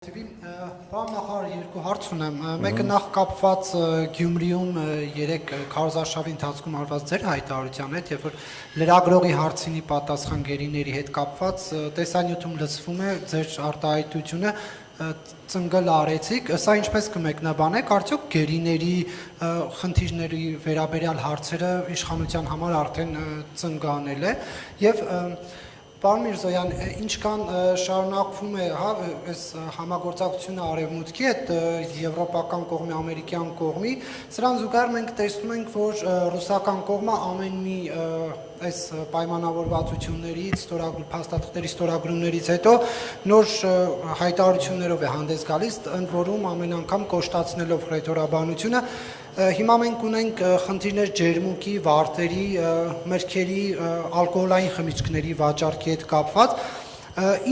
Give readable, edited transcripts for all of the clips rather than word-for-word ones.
Պարոն նախարար, երկու հարց ունեմ։ Մեկը նախ կապված Գյումրիում երեք քարոզարշավի ընթացքում արված ձեր հայտարարության հետ, երբ որ լրագրողի հարցինի պատասխան գերիների հետ կապված տեսանյութում լսվում է ձեր արտահայտությունը ծնգլ արեցիք, սա ինչպես կմեկնաբանեք, արդյոք գերիների խնդիրների վերաբերյալ հարցերը իշխանության համար արդեն ծնգանել է եւ Պարոն Միրզոյան, ինչքան շարունակվում է այս համագործակցությունը արևմուտքի հետ, եվրոպական կողմի, ամերիկյան կողմի, սրան զուգահեռ մենք տեսնում ենք, որ ռուսական կողմը ամեն մի այս պայմանավորվածություններից, փաստաթղթերի ստորագրումներից հետո նոր հայտարարություններով է հանդես գալիս, ընդ որում ամեն անգամ կոշտացնելով հռետորաբանությունը Հիմա մենք ունենք խնդիրներ ջերմուկի, վարտերի, մրգերի, ալկոհոլային խմիչքների վաճառքի հետ կապված,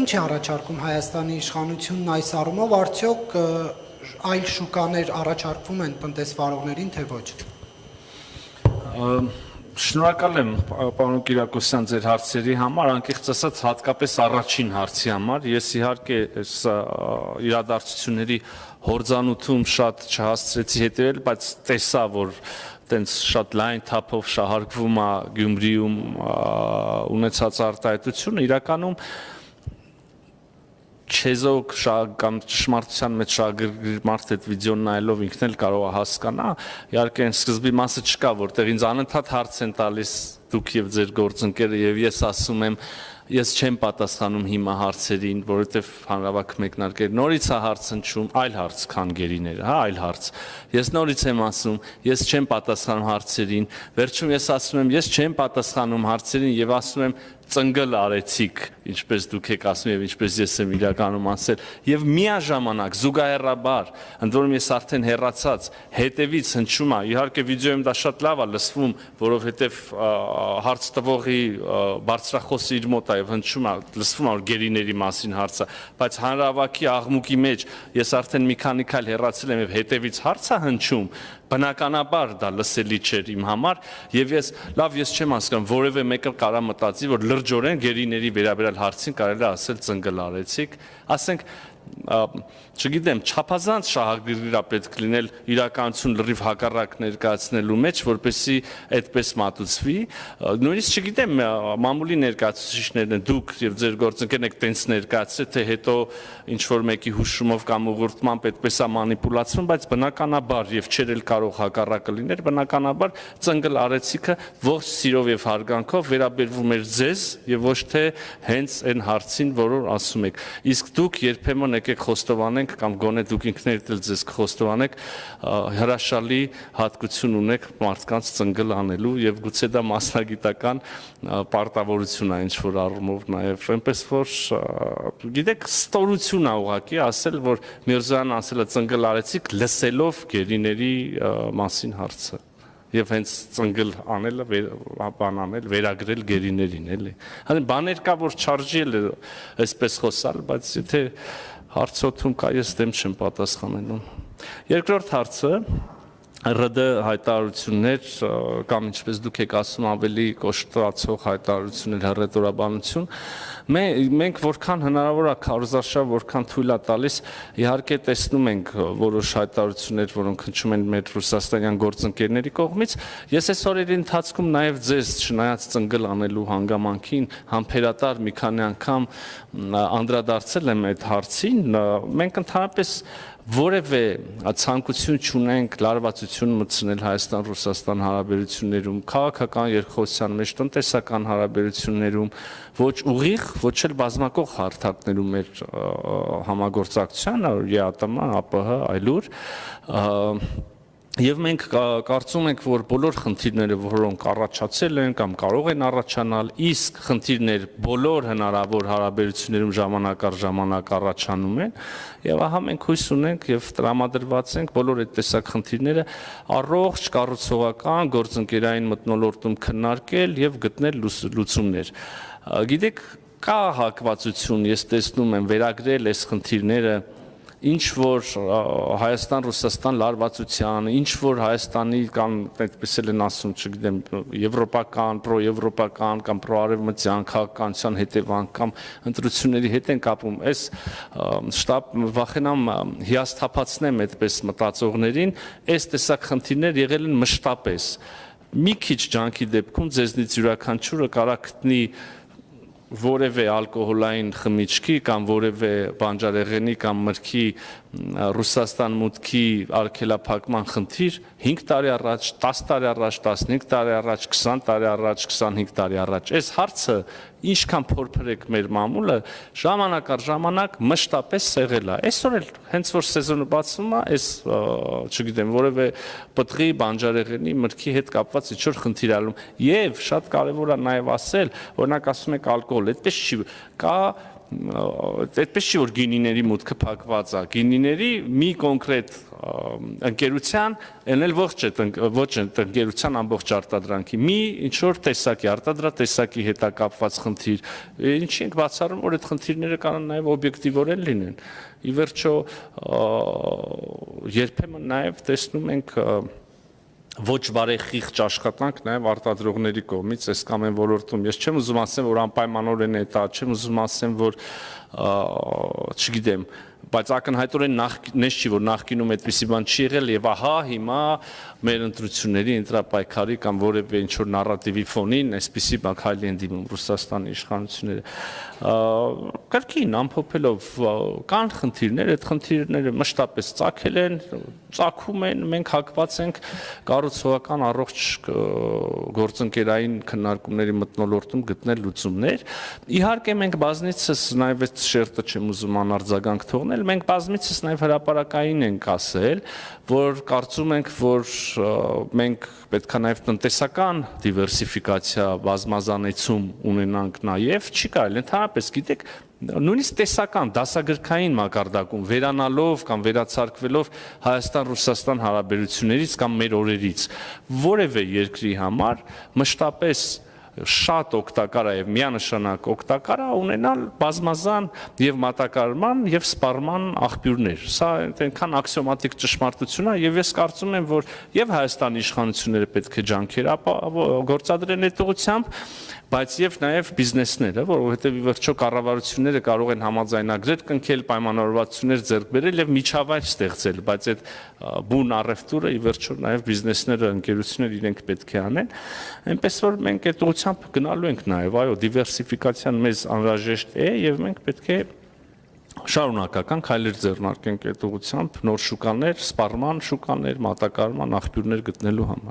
ինչ է առաջարկում Հայաստանի իշխանությունն այս առումով, արդյոք այլ շուկաներ առաջարկվում են տնտեսվարողներին, թե ոչ։ Շնորհակալ եմ պարոն Կիրակոսյան ձեր հարցերի համար, անկեղծ ասած հատկապես առաջին հարցի համար, ես իհարկե այս իրադարձությունների հորձանուտում շատ չհասցրեցի հետևել, բայց տեսա, որ տենց շատ լայն թափով շահարկվում է Գյումրիում ունեցած արտահայտությունը, իրականում չեզոք կամ ճշմարտության մեջ շահագրգիռ մարդ այդ վիդեոն նայելով ինքն էլ կարող է հասկանա, իհարկե այն սկզբի մասը չկա, որտեղ ինձ անընդհատ հարց են տալիս դուք եւ ձեր գործընկերը եւ ես ասում եմ ես չեմ պատասխանում հիմա հարցերին, որովհետեւ հանրավակ մեկնարկել նորից է հարց հնչում, այլ հարց քան գերիները, հա, այլ հարց։ Ես նորից եմ ասում, ես չեմ պատասխանում հարցերին, վերջում ես ասում եմ, ես չեմ պատասխանում հարցերին եւ ասում եմ ծնգլ արեցիք, ինչպես դուք եք ասում եւ ինչպես ես եմ իրականում ասել, եւ միաժամանակ զուգահեռաբար, ընդ որում ես արդեն հեռացած, հետևից հնչում է, իհարկե վիդեոյում դա շատ լավ է լսվում, որովհետեւ հարց տվողի բարձրախոսը իր մոտ է եւ հնչում է, լսվում է որ գերիների մասին հարցը, բայց հանրավակի աղմուկի մեջ ես արդեն մի քանի քայլ հեռացել եմ եւ հետևից հարց է հնչում, բնականաբար դա լսելի չէր իմ համար եւ ես չեմ հասկանում որևէ մեկը կարա մտածի որ լրջորեն գերիների վերաբերյալ հարցին կարելի է ասել ծնգլ արեցիք ասենք չգիտեմ չափազանց շահագրգիռ պետք լինել իրականություն լրիվ հակառակ ներկայացնելու մեջ որպեսզի այդպես մատուցվի նույնիսկ չգիտեմ մամուլի ներկայացուցիչներն են դուք եւ ձեր գործընկերն եք տենց ներկայացրել թե հետո ինչ որ մեկի հուշումով կամ ուղղորդմամբ այդպես է մանիպուլացվում բայց բնականաբար եւ չէր էլ կարող հակառակը լիներ բնականաբար ծնգլ արեցիքը ողջ սիրով եւ հարգանքով վերաբերվում էր ձեզ եւ ոչ թե հենց այն հարցին որով ասում եք իսկ դուք երբեմն եկեք խոստովանենք կամ գոնե դուք ինքներդ էլ ձեզ կխոստովանեք հրաշալի հատկություն ունեք մարդկանց ծնգլ անելու եւ գուցե դա մասնագիտական պարտավորություն է ինչ որ առումով նաեւ այնպես որ գիտեք ստորություն է ուղղակի ասել որ Միրզոյանն ասել է ծնգլ արեցիք լսելով գերիների մասին հարցը եւ հենց ծնգլ անելը բան անել վերագրել գերիներին էլի հələ բաներ կա որ չարժի էլ այսպես խոսալ բայց եթե հարցոթում կա ես դեմ չեմ պատասխանելու երկրորդ հարցը ՌԴ հայտարարություններ կամ ինչպես դուք եք ասում ավելի կոշտացող հայտարարություններ հռետորաբանություն մենք որքան հնարավոր է քարոզարշավ որքան թույլ է տալիս իհարկե տեսնում ենք որոշ հայտարարություններ որոնք հնչում են մեր ռուսաստանյան գործընկերների կողմից ես այս օրերի ընթացքում նաև ձեզ չնայած ծնգլ անելու հանգամանքին համբերատար մի քանի անգամ անդրադարձել եմ այդ հարցին մենք ընդհանրապես որևէ ցանկություն չունենք լարվածություն մտցնել Հայաստան-Ռուսաստան հարաբերություններում, քաղաքական երկխոսության մեջ, տնտեսական հարաբերություններում, ոչ ուղիղ, ոչ էլ բազմակող հարթակներում մեր համագործակցության, ԵԱՏՄ, ԱՊՀ, այլուր Եվ մենք կարծում ենք, որ բոլոր խնդիրները, որոնք առաջացել են կամ կարող են առաջանալ, իսկ խնդիրներ բոլոր հնարավոր հարաբերություններում ժամանակ առ ժամանակ առաջանում են, եւ ահա մենք հույս ունենք եւ տրամադրված ենք բոլոր այդ տեսակ խնդիրները առողջ կառուցողական գործընկերային մթնոլորտում քննարկել եւ գտնել լուծումներ։ Գիտեք, կա հակվածություն, ես տեսնում եմ վերագրել այս խնդիրները ինչ որ Հայաստան-Ռուսաստան լարվածության, ինչ որ Հայաստանի կամ այդպես էլ են ասում, չգիտեմ, եվրոպական, պրոեվրոպական կամ պրոարևմտյան քաղաքականության հետևանք կամ ընտրությունների հետ են կապում, այս շտաբ վախենամ հիասթափացնեմ այդպես մտածողներին, այս տեսակ խնդիրներ եղել են մշտապես։ Մի քիչ ջանքի դեպքում ձեզնից յուրաքանչյուրը կարող գտնի որևէ ալկոհոլային խմիչքի կամ որևէ բանջարեղենի կամ մրգի Ռուսաստան մուտքի արգելափակման խնդիր 5 տարի առաջ, 10 տարի առաջ, 15 տարի առաջ, 20 տարի առաջ, 25 տարի առաջ։ Այս հարցը ինչքան փորփրեք մեր մամուլը, ժամանակ առ ժամանակ մշտապես եղել է։ Այսօր էլ հենց որ սեզոնը բացվում է, այս չգիտեմ, որևէ պտղի, բանջարեղենի, մրգի հետ կապված ինչ-որ խնդիր ալում։ Եվ շատ կարևոր է նաև ասել, օրինակ ասում եք ալկոհոլ, այդպես չի, կա այդպես չի որ գինիների մուտքը փակված է, գինիների մի կոնկրետ ընկերության, այն էլ ոչ այդ ընկերության ամբողջ արտադրանքի, մի ինչ որ տեսակի, արտադրատեսակի հետ կապված խնդիր, ինչի ենք բացառում, որ այդ խնդիրները կարող նաև օբյեկտիվորեն լինեն։ Ի վերջո երբեմն նաև տեսնում ենք ոչ բարեխիղճ աշխատանք նաև արտադրողների կողմից, այս կամ այն ոլորտում։ Ես չեմ ուզում ասեմ, որ անպայմանորեն է դա, չեմ ուզում ասեմ, որ չգիտեմ, բայց ակնհայտորեն նես չի, որ նախկինում այդպիսի բան չի եղել եւ ահա հիմա մեր ընտրությունների ընտրապայքարի կամ որևէ ինչ որ նարատիվի ֆոնին այսպիսի բակայլի են դիմում Ռուսաստանի իշխանությունները։ Կրկին ամփոփելով կան խնդիրներ, այդ խնդիրները մշտապես ծագել են, ծագում են, մենք հակված ենք կառուցողական առողջ գործընկերային քննարկումների մթնոլորտում գտնել լուծումներ։ Իհարկե մենք բազմիցս նաև այդ շերտը չեմ ուզում անարձագանք թողնել, մենք բազմիցս նաև հրապարակային ենք ասել, որ կարծում ենք, որ մենք պետք է նաև տնտեսական դիվերսիֆիկացիա, բազմազանեցում ունենանք նաև, չի կարելի ընդհանրապես, գիտեք, նույնիսկ տեսական դասագրքային մակարդակում վերանալով կամ վերացարկվելով Հայաստան-Ռուսաստան հարաբերություններից կամ մեր օրերից որևէ երկրի համար մշտապես շատ օգտակար է եւ միանշանակ օգտակար է ունենալ բազմազան եւ մատակարարման եւ սպառման աղբյուրներ։ Սա այնքան աքսիոմատիկ ճշմարտություն է եւ ես կարծում եմ, որ եւ Հայաստանի իշխանությունները պետք է ջանքեր գործադրեն այդ ուղղությամբ, բայց եւ նաեւ բիզնեսները, որովհետեւ ի վերջո կառավարությունները կարող են համաձայնագրեր կնքել, պայմանավորվածություններ ձեռք բերել եւ միջավայր ստեղծել, բայց այդ բուն առևտուրը ի վերջո նաեւ բիզնեսները, ընկերությունները իրենք պետք է անեն, այնպես որ մենք այդ ուղղությամբ գնալու ենք նաեւ, այո, դիվերսիֆիկացիան մեզ անհրաժեշտ է եւ մենք պետք է շարունակական քայլեր ձեռնարկենք այդ ուղղությամբ նոր շուկաներ, սպառման շուկաներ, մատակարարման աղբյուրներ գտնելու համար։